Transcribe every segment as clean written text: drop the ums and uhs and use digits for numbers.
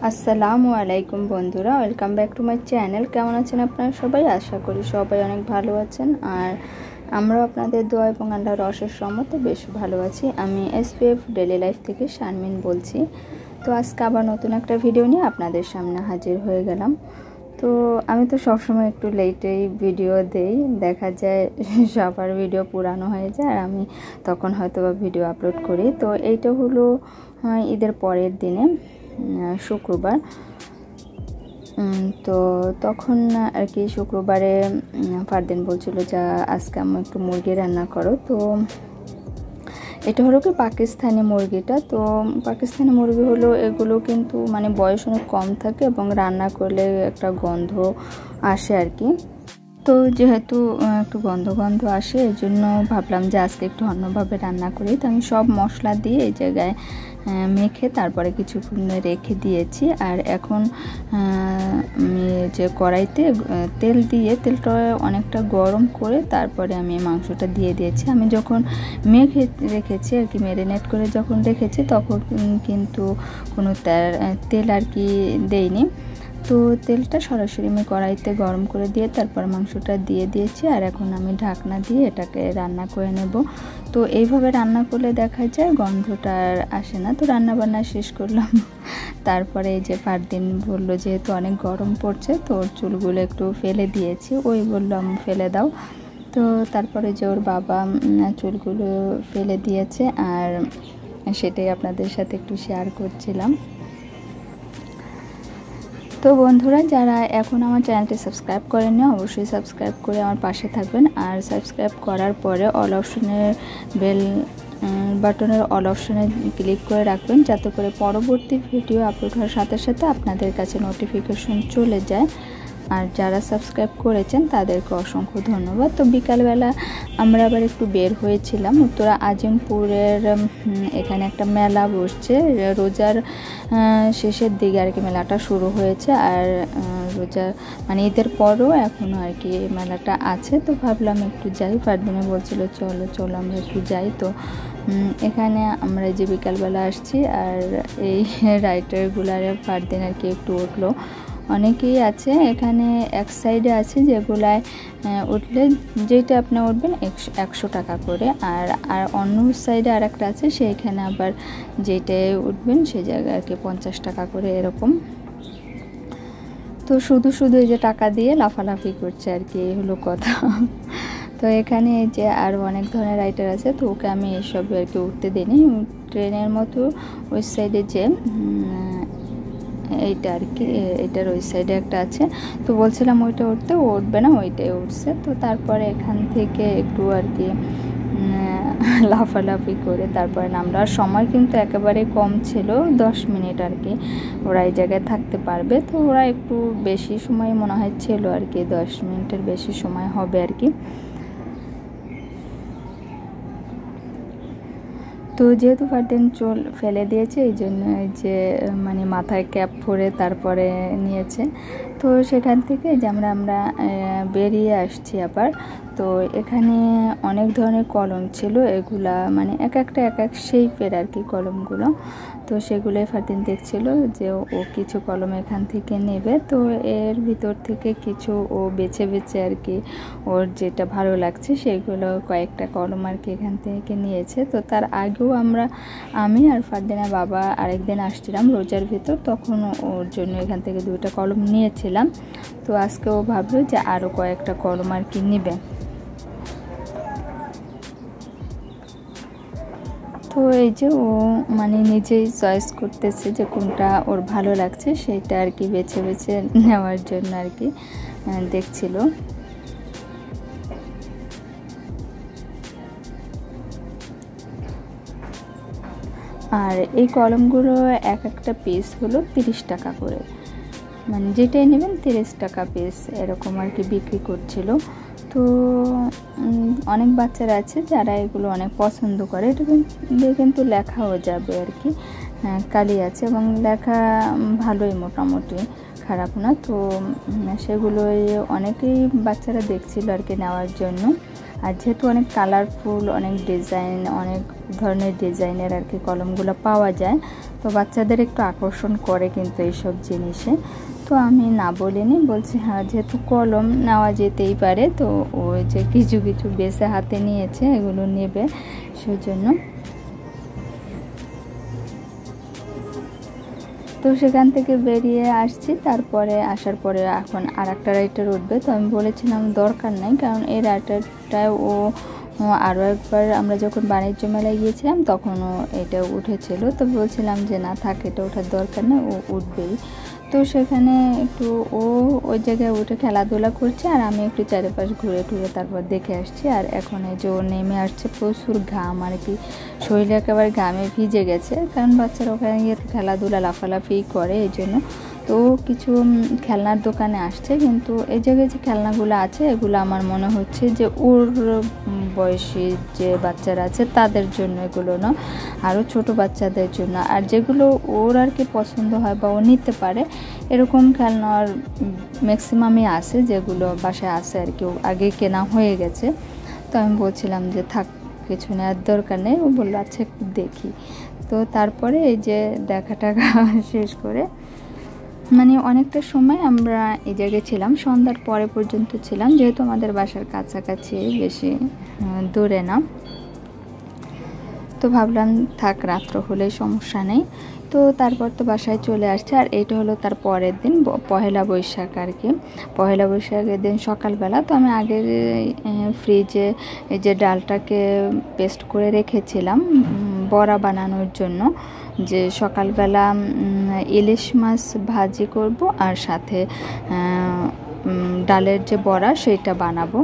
আসসালামু আলাইকুম বন্ধুরা, welcome back to my channel. কেমন আছেন আপনারা সবাই? আশা করি সবাই অনেক ভালো আছেন। আর আমরাও আপনাদের দোয়া এবং আল্লাহর অশেষ রহমতে বেশ ভালো আছি। আমি এসপিএফ ডেলি লাইফ থেকে শারমিন বলছি। তো আজকে আবার নতুন একটা ভিডিও নিয়ে আপনাদের সামনে হাজির হয়ে গেলাম। তো আমি তো সবসময় একটু লেটেই ভিডিও দেই, দেখা যায় সবার ভিডিও পুরানো হয়ে যায় আর আমি তখন হয়তো বা ভিডিও আপলোড করি। তো এইটা হলো ঈদের পরের দিনে, শুক্রবার। তো তখন আর কি শুক্রবারে ফারদিন বলছিল যে আজকে আমি একটু মুরগি রান্না করো। তো এটা হলো কি পাকিস্তানি মুরগিটা। তো পাকিস্তানি মুরগি হলো এগুলো কিন্তু মানে বয়স অনেক কম থাকে এবং রান্না করলে একটা গন্ধ আসে আর কি। তো যেহেতু একটু গন্ধ আসে, এই জন্য ভাবলাম যে আজকে একটু অন্যভাবে রান্না করি। তো আমি সব মশলা দিয়ে এই জায়গায় মেখে তারপরে কিছুক্ষণ রেখে দিয়েছি। আর এখন আমি যে কড়াইতে তেল দিয়ে তেলটা অনেকটা গরম করে তারপরে আমি মাংসটা দিয়ে দিয়েছি। আমি যখন মেখে রেখেছি আর কি, ম্যারিনেট করে যখন রেখেছি তখন কিন্তু কোনো তেল আর কি দেইনি। তো তেলটা সরাসরি আমি কড়াইতে গরম করে দিয়ে তারপর মাংসটা দিয়ে দিয়েছি। আর এখন আমি ঢাকনা দিয়ে এটাকে রান্না করে নেব। তো এইভাবে রান্না করলে দেখা যায় গন্ধটা আর আসে না। তো রান্নাবান্না শেষ করলাম। তারপরে এই যে ফারদিন বললো যেহেতু অনেক গরম পড়ছে তো ওর চুলগুলো একটু ফেলে দিয়েছি, ওই বললাম ফেলে দাও। তো তারপরে যে ওর বাবা চুলগুলো ফেলে দিয়েছে আর সেটাই আপনাদের সাথে একটু শেয়ার করছিলাম। তো বন্ধুরা, যারা এখন আমার চ্যানেলটি সাবস্ক্রাইব করেননি অবশ্যই সাবস্ক্রাইব করে আমার পাশে থাকবেন। আর সাবস্ক্রাইব করার পরে অল অপশনের বেল বাটনের অল অপশনে ক্লিক করে রাখবেন, যাতে করে পরবর্তী ভিডিও আপলোড হওয়ার সাথে সাথে আপনাদের কাছে নোটিফিকেশন চলে যায়। আর যারা সাবস্ক্রাইব করেছেন তাদেরকে অসংখ্য ধন্যবাদ। তো বিকালবেলা আমরা আবার একটু বের হয়েছিলাম উত্তরা আজিমপুরের, এখানে একটা মেলা বসছে রোজার শেষের দিকে আর কি মেলাটা শুরু হয়েছে। আর রোজা মানে ঈদের পরও এখনও আর কি মেলাটা আছে। তো ভাবলাম একটু যাই, ফারদিনে বলছিল চলো আমরা একটু যাই। তো এখানে আমরা যে বিকালবেলা আসছি আর এই রাইটারগুলারে ফারদিন আর কি একটু উঠলো। অনেকেই আছে এখানে, এক সাইডে আছে যেগুলায় উঠলে যেটা আপনি উঠবেন 100 টাকা করে, আর অন্য সাইডে আর একটা আছে সেইখানে আবার যেটায় উঠবেন সেই জায়গায় আর কি 50 টাকা করে এরকম। তো শুধু এই যে টাকা দিয়ে লাফালাফি করছে আর কি, এই হলো কথা। তো এখানে এই যে আরও অনেক ধরনের রাইটার আছে, তো ওকে আমি এসব আর কি উঠতে দিইনি। ট্রেনের মতো ওই সাইডে যে এইটা আর কি, এটার ওই সাইডে একটা আছে। তো বলছিলাম ওইটা উঠতে, ও উঠবে না, ওইটাই উঠছে। তো তারপরে এখান থেকে একটু আর কি লাফালাফি করে তারপরে নামলো। আর সময় কিন্তু একেবারে কম ছিল, 10 মিনিট আর কি ওরা এই জায়গায় থাকতে পারবে। তো ওরা একটু বেশি সময় মনে হয় ছিল আর কি, 10 মিনিটের বেশি সময় হবে আর কি। তো যেহেতু ফারদিন চুল ফেলে দিয়েছে এই জন্য যে মানে মাথায় ক্যাপ পরে তারপরে নিয়েছে। তো সেখান থেকে যে আমরা বেরিয়ে আসছি আবার। তো এখানে অনেক ধরনের কলম ছিল, এগুলা মানে এক এক শেপের আর কি কলমগুলো। তো সেগুলোই ফারদিন দেখছিল যে ও কিছু কলম এখান থেকে নেবে। তো এর ভিতর থেকে কিছু ও বেছে আর কি ওর যেটা ভালো লাগছে সেগুলো কয়েকটা কলম আর কি এখান থেকে নিয়েছে। তো তার আগেও আমি আর ফারদিনের বাবা আরেকদিন আসছিলাম রোজার ভিতর, তখন ওর জন্য এখান থেকে 2টা কলম নিয়েছিলাম। তো আজকে ও ভাবলো যে আরও কয়েকটা কলম আর কি নেবে। তো এই যে ও মানে নিজেই চয়েস করতেছে যে কোনটা ওর ভালো লাগছে সেটা আর কি বেছে নেওয়ার জন্য আর কি দেখছিল। আর এই কলমগুলো একটা পিস হলো 30 টাকা করে, মানে যেটাই নেবেন 30 টাকা পিস এরকম আর কি বিক্রি করছিল। তো অনেক বাচ্চারা আছে যারা এগুলো অনেক পছন্দ করে। এটা কিন্তু লেখাও যাবে আর কি, কালি আছে এবং লেখা ভালোই, মোটামুটি খারাপ না। তো সেগুলোই অনেকেই বাচ্চারা দেখছিল আর কি নেওয়ার জন্য। আর যেহেতু অনেক কালারফুল, অনেক ডিজাইন, অনেক ধরনের ডিজাইনের আর কি কলমগুলো পাওয়া যায়, তো বাচ্চাদের একটু আকর্ষণ করে কিন্তু এইসব জিনিসে। তো আমি না বলিনি, বলছি হ্যাঁ যেহেতু কলম নেওয়া যেতেই পারে, তো ওই যে কিছু কিছু বেছে হাতে নিয়েছে, এগুলো নেবে সেজন্য। তো সেখান থেকে বেরিয়ে আসছি, তারপরে আসার পরে এখন আর একটা রাইটার উঠবে। তো আমি বলেছিলাম দরকার নেই, কারণ এই রাইটারটায় ও আরও একবার আমরা যখন বাণিজ্য মেলায় গিয়েছিলাম তখনও এটা উঠেছিল। তো বলছিলাম যে না থাক, এটা ওঠার দরকার নেই, ও উঠবেই। তো সেখানে একটু ও ওই জায়গায় উঠে খেলাধুলা করছে, আর আমি একটু চারিপাশ ঘুরে টুরে তারপর দেখে আসছি। আর এখন এই যে ও নেমে আসছে, প্রচুর ঘাম আর কি, শরীরে একেবারে ঘামে ভিজে গেছে, কারণ বাচ্চারা ওখানে গিয়ে খেলাধুলা লাফালাফি করে এই জন্য। তো কিছু খেলনার দোকানে আসছে, কিন্তু এই জায়গায় যে খেলনাগুলো আছে এগুলো আমার মনে হচ্ছে যে ওর বয়সী যে বাচ্চারা আছে তাদের জন্য, এগুলো না আরও ছোট বাচ্চাদের জন্য। আর যেগুলো ওর আর কি পছন্দ হয় বা ও নিতে পারে এরকম খেলনার ম্যাক্সিমামই আছে, যেগুলো বাসায় আছে আর কি, আগে কেনা হয়ে গেছে। তো আমি বলছিলাম যে থাক, কিছু নেওয়ার দরকার নেই। ও বললো আচ্ছা একটু দেখি। তো তারপরে এই যে দেখাটা শেষ করে মানে অনেকটা সময় আমরা এই জায়গায় ছিলাম, সন্ধ্যার পরে পর্যন্ত ছিলাম, যেহেতু আমাদের বাসার কাছাকাছি, বেশি দূরে না। তো ভাবলাম থাক, রাত্র হলে সমস্যা নেই। তো তারপর তো বাসায় চলে আসছে। আর এটা হলো তার পরের দিন, পহেলা বৈশাখ আর কি। পহেলা বৈশাখের দিন সকালবেলা তো আমি আগের ফ্রিজে এই যে ডালটাকে পেস্ট করে রেখেছিলাম বড়া বানানোর জন্য, যে সকালবেলা ইলিশ মাছ ভাজি করব আর সাথে ডালের যে বড়া সেইটা বানাবো।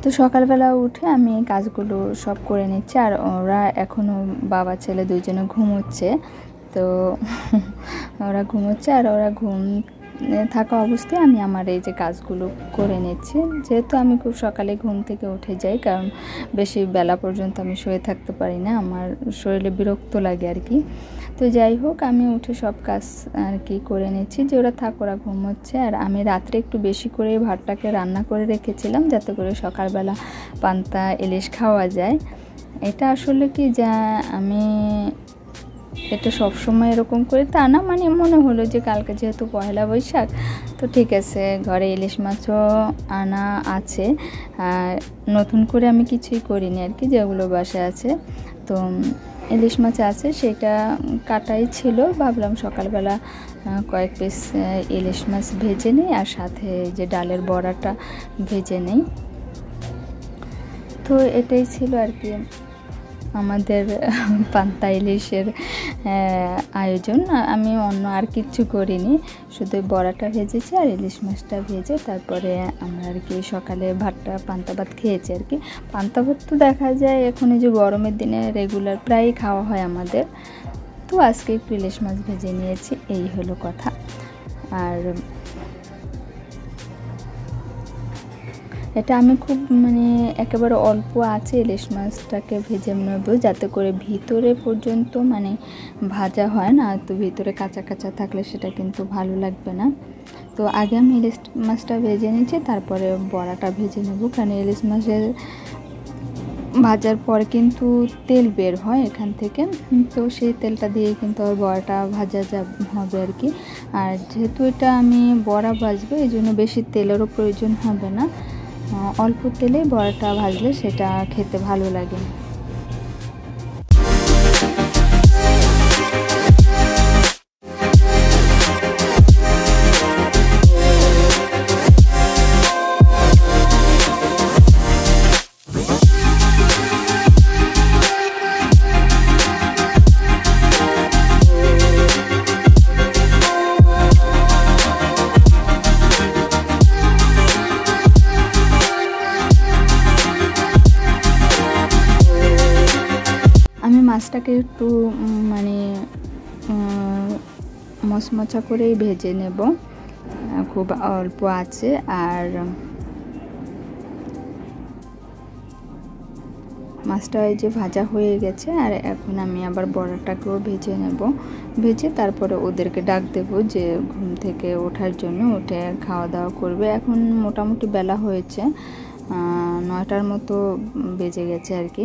তো সকালবেলা উঠে আমি কাজগুলো সব করে নিচ্ছি, আর ওরা এখনও বাবা ছেলে দুজনে ঘুমোচ্ছে। তো ওরা ঘুমোচ্ছে, আর ওরা ঘুম থাকা অবস্থায় আমি আমার এই যে কাজগুলো করে নিচ্ছি। যেহেতু আমি খুব সকালে ঘুম থেকে উঠে যাই, কারণ বেশি বেলা পর্যন্ত আমি শুয়ে থাকতে পারি না, আমার শরীরে বিরক্ত লাগে আর কি। তো যাই হোক, আমি উঠে সব কাজ আর কি করে নিচ্ছি, যে ওরা থাক, ওরা ঘুমোচ্ছে। আর আমি রাত্রে একটু বেশি করে ভাতটাকে রান্না করে রেখেছিলাম, যাতে করে সকালবেলা পান্তা ইলিশ খাওয়া যায়। এটা আসলে কি, যা আমি এটা সবসময় এরকম করে তা না, মানে মনে হলো যে কালকে যেহেতু পয়লা বৈশাখ, তো ঠিক আছে, ঘরে ইলিশ মাছও আনা আছে, আর নতুন করে আমি কিছুই করিনি আর কি, যেগুলো বাসায় আছে। তো ইলিশ মাছ আছে, সেটা কাটাই ছিল, ভাবলাম সকালবেলা কয়েক পিস ইলিশ মাছ ভেজে নিই, আর সাথে যে ডালের বড়াটা ভেজে নিই। তো এটাই ছিল আর কি আমাদের পান্তা ইলিশের আয়োজন। আমি অন্য আর কিছু করিনি, শুধু বড়াটা ভেজেছি আর ইলিশ মাছটা ভেজে তারপরে আমরা আর কি সকালে ভাতটা পান্তা ভাত খেয়েছি আর কি। পান্তা ভাত তো দেখা যায় এখন এই যে গরমের দিনে রেগুলার প্রায় খাওয়া হয় আমাদের। তো আজকে একটু ইলিশ মাছ ভেজে নিয়েছি, এই হলো কথা। আর এটা আমি খুব মানে একেবারে অল্প আছে ইলিশ মাছটাকে ভেজে নেব, যাতে করে ভিতরে পর্যন্ত মানে ভাজা হয় না, তো ভিতরে কাঁচা কাঁচা থাকলে সেটা কিন্তু ভালো লাগবে না। তো আগে আমি ইলিশ মাছটা ভেজে নিয়েছি, তারপরে বড়াটা ভেজে নেব, কারণ ইলিশ মাছের ভাজার পরে কিন্তু তেল বের হয় এখান থেকে, তো সেই তেলটা দিয়ে কিন্তু আর বড়াটা ভাজা হবে আর কি। আর যেহেতু এটা আমি বড়া ভাজবো, এই জন্য বেশি তেলেরও প্রয়োজন হবে না, অল্প তেলে বড়াটা ভাজলে সেটা খেতে ভালো লাগে। মাছটাকে একটু মানে মচমচা করেই ভেজে নেব, খুব অল্প আছে। আর মাছটা এই যে ভাজা হয়ে গেছে। আর এখন আমি আবার বড়াটাকেও ভেজে নেব, ভেজে তারপরে ওদেরকে ডাক দেব যে ঘুম থেকে ওঠার জন্য, উঠে খাওয়া দাওয়া করবে। এখন মোটামুটি বেলা হয়েছে 9টার মতো বেজে গেছে আর কি।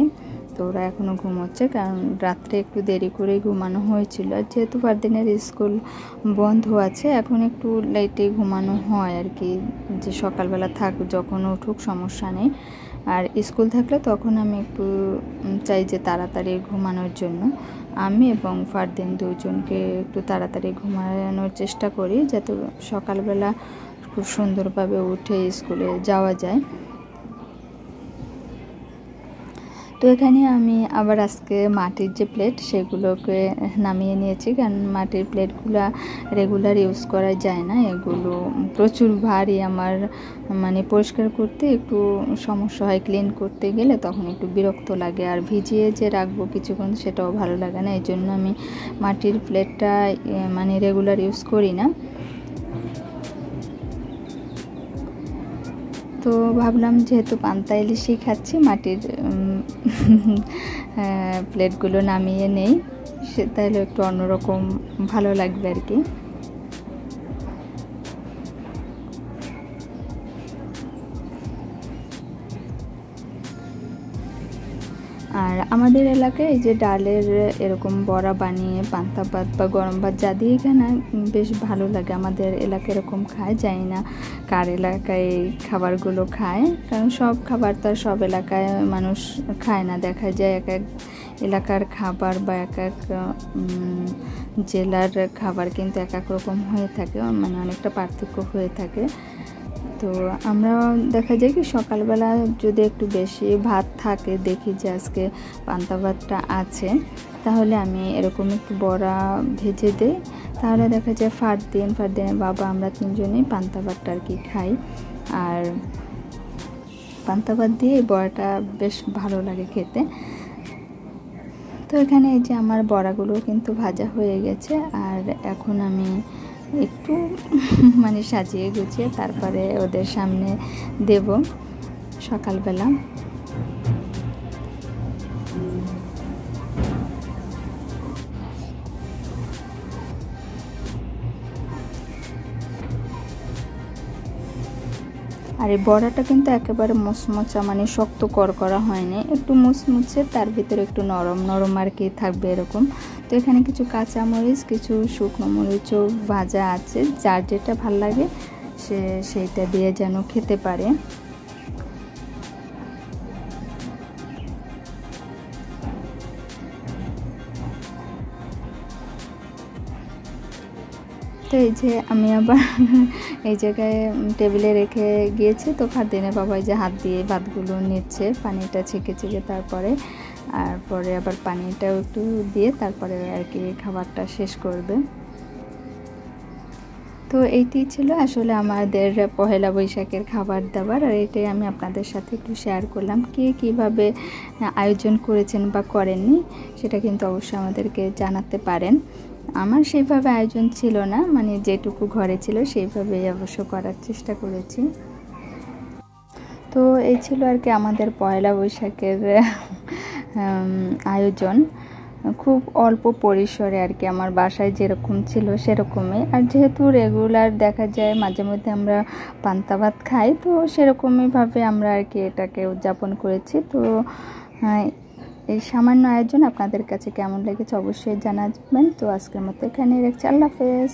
তো ওরা এখনও ঘুমোচ্ছে, কারণ রাত্রে একটু দেরি করে ঘুমানো হয়েছিল। যেহেতু ফারদিনের স্কুল বন্ধ আছে, এখন একটু লেটে ঘুমানো হয় আর কি, যে সকালবেলা থাক যখন উঠুক সমস্যা নেই। আর স্কুল থাকলে তখন আমি একটু চাই যে তাড়াতাড়ি ঘুমানোর জন্য। আমি এবং ফারদিন দুজনকে একটু তাড়াতাড়ি ঘুমানোর চেষ্টা করি, যাতে সকালবেলা খুব সুন্দরভাবে উঠে স্কুলে যাওয়া যায়। তো এখানে আমি আবার আজকে মাটির যে প্লেট সেগুলোকে নামিয়ে নিয়েছি, কারণ মাটির প্লেটগুলো রেগুলার ইউজ করা যায় না, এগুলো প্রচুর ভারী। আমার মানে পরিষ্কার করতে একটু সমস্যা হয়, ক্লিন করতে গেলে তখন একটু বিরক্ত লাগে। আর ভিজিয়ে যে রাখবো কিছুক্ষণ সেটাও ভালো লাগে না, এই জন্য আমি মাটির প্লেটটা মানে রেগুলার ইউজ করি না। তো ভাবলাম যেহেতু পান্তা ইলিশই খাচ্ছি, মাটির প্লেটগুলো নামিয়ে নেই, সে তাহলে একটু অন্যরকম ভালো লাগবে আর কি। আর আমাদের এলাকায় এই যে ডালের এরকম বড়া বানিয়ে পান্তা ভাত বা গরম ভাত যা দিয়ে এখানে বেশ ভালো লাগে। আমাদের এলাকায় এরকম খায়, জানি না কার এলাকায় এই খাবারগুলো খায়, কারণ সব খাবার তো আর সব এলাকায় মানুষ খায় না। দেখা যায় এক এক এলাকার খাবার বা এক এক জেলার খাবার কিন্তু এক এক রকম হয়ে থাকে, মানে অনেকটা পার্থক্য হয়ে থাকে। তো আমরা দেখা যায় কি সকালবেলা যদি একটু বেশি ভাত থাকে, দেখি যে আজকে পান্তা ভাতটা আছে, তাহলে আমি এরকম একটু বড়া ভেজে দিই। তাহলে দেখা যায় ফারদিনের বাবা আমরা তিনজনেই পান্তা ভাতটা আর কি খাই। আর পান্তা ভাত দিয়ে এই বড়াটা বেশ ভালো লাগে খেতে। তো এখানে এই যে আমার বড়াগুলো কিন্তু ভাজা হয়ে গেছে, আর এখন আমি একটু মানে সাজিয়ে গুছিয়ে তারপরে ওদের সামনে দেব সকালবেলা। আর এই বড়াটা কিন্তু একেবারে মুচমুচা মানে শক্ত করা হয়নি, একটু মুচমুচে, তার ভিতরে একটু নরম নরম আর কি থাকবে এরকম। তো এখানে কিছু কাঁচামরিচ, কিছু শুকনো মরিচও ভাজা আছে, যার যেটা ভাল লাগে সেইটা দিয়ে যেন খেতে পারে। তো এই যে আমি আবার এই জায়গায় টেবিলে রেখে গিয়েছি, তো ফারদিনের বাবা যে হাত দিয়ে ভাতগুলো নিচ্ছে, পানিটা ছেঁকে তারপরে আবার পানিটাও একটু দিয়ে তারপরে আর কি খাবারটা শেষ করবে। তো এইটি ছিল আসলে আমাদের পহেলা বৈশাখের খাবার দাবার, আর এটাই আমি আপনাদের সাথে একটু শেয়ার করলাম। কে কীভাবে আয়োজন করেছেন বা করেননি সেটা কিন্তু অবশ্যই আমাদেরকে জানাতে পারেন। আমার সেইভাবে আয়োজন ছিল না, মানে যেটুকু ঘরে ছিল সেইভাবেই অবশ্য করার চেষ্টা করেছি। তো এই ছিল আর কি আমাদের পয়লা বৈশাখের আয়োজন, খুব অল্প পরিসরে আর কি, আমার বাসায় যেরকম ছিল সেরকমই। আর যেহেতু রেগুলার দেখা যায় মাঝে মধ্যে আমরা পান্তা ভাত খাই, তো সেরকমইভাবে আমরা আর কি এটাকে উদযাপন করেছি। তো এই সামান্য আয়োজন আপনাদের কাছে কেমন লেগেছে অবশ্যই জানাবেন। তো আজকের মতো এখানেই রাখছি, আল্লাহ হাফেজ।